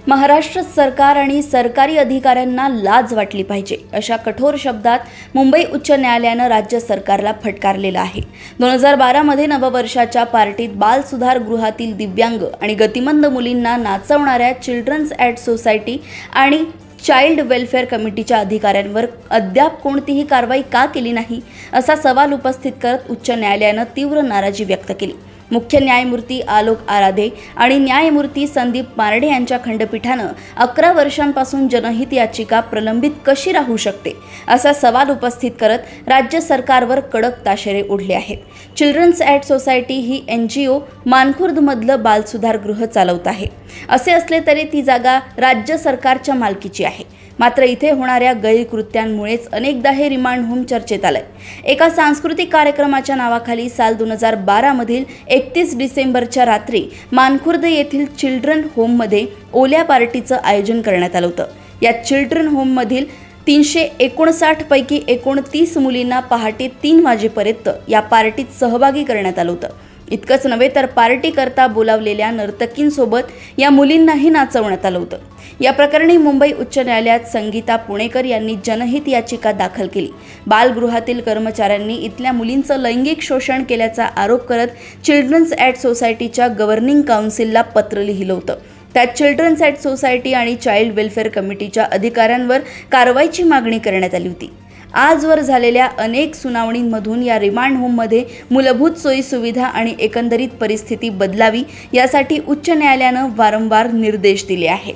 महाराष्ट्र सरकार आणि सरकारी अधिकाऱ्यांना लाज वाटली पाहिजे अशा कठोर शब्दात मुंबई उच्च न्यायालयानं राज्य सरकारला फटकारलेलं आहे। 2012 मध्ये नववर्षाच्या पार्टीत बाल सुधार गृहातील दिव्यांग आणि गतिमंद मुलींना नाचवणाऱ्या चिल्ड्रन्स ॲड सोसायटी आणि चाइल्ड वेलफेअर कमिटीच्या अधिकाऱ्यांवर अद्याप कोणतीही कारवाई का केली नाही असा सवाल उपस्थित करत उच्च न्यायालयानं तीव्र नाराजी व्यक्त केली। मुख्य न्यायमूर्ती आलोक आराधे आणि न्यायमूर्ती संदीप मारडे यांच्या खंडपीठानं 11 वर्षांपासून जनहित याचिका प्रलंबित कशी राहू शकते असा सवाल उपस्थित करत राज्य सरकारवर कडक ताशेरे ओढले आहेत। चिल्ड्रन्स ॲड सोसायटी ही NGO मानखुर्दमधलं बालसुधारगृह चालवत आहे। असे असले तरी ती जागा राज्य सरकारच्या मालकीची आहे। मात्र इथे होणाऱ्या गैरकृत्यांमुळेच अनेकदा हे रिमांड होम चर्चेत आलंय। एका सांस्कृतिक कार्यक्रमाच्या नावाखाली साल 2012 मधील 31 डिसेंबरच्या रात्री मानखुर्द येथील चिल्ड्रन होममध्ये ओल्या पार्टीचं आयोजन करण्यात आलं होतं। या चिल्ड्रन होममधील 359 पैकी 29 मुलींना पहाटे 3 वाजेपर्यंत या पार्टीत सहभागी करण्यात आलं होतं। इतकंच नव्हे तर पार्टी करता बोलावलेल्या नर्तकींसोबत या मुलींनाही नाचवण्यात आलं होतं। या प्रकरणी मुंबई उच्च न्यायालयात संगीता पुणेकर यांनी जनहित याचिका दाखल केली। बालगृहातील कर्मचाऱ्यांनी इथल्या मुलींचं लैंगिक शोषण केल्याचा आरोप करत चिल्ड्रन्स ॲड सोसायटीच्या गव्हर्निंग काउन्सिलला पत्र लिहिलं होतं। त्यात चिल्ड्रन्स ॲड सोसायटी आणि चाइल्ड वेलफेअर कमिटीच्या अधिकाऱ्यांवर कारवाईची मागणी करण्यात आली होती। आजवर झालेल्या अनेक सुनावणींमधून या रिमांड होममध्ये मूलभूत सोयी सुविधा आणि एकंदरीत परिस्थिती बदलावी यासाठी उच्च न्यायालयानं वारंवार निर्देश दिले आहेत।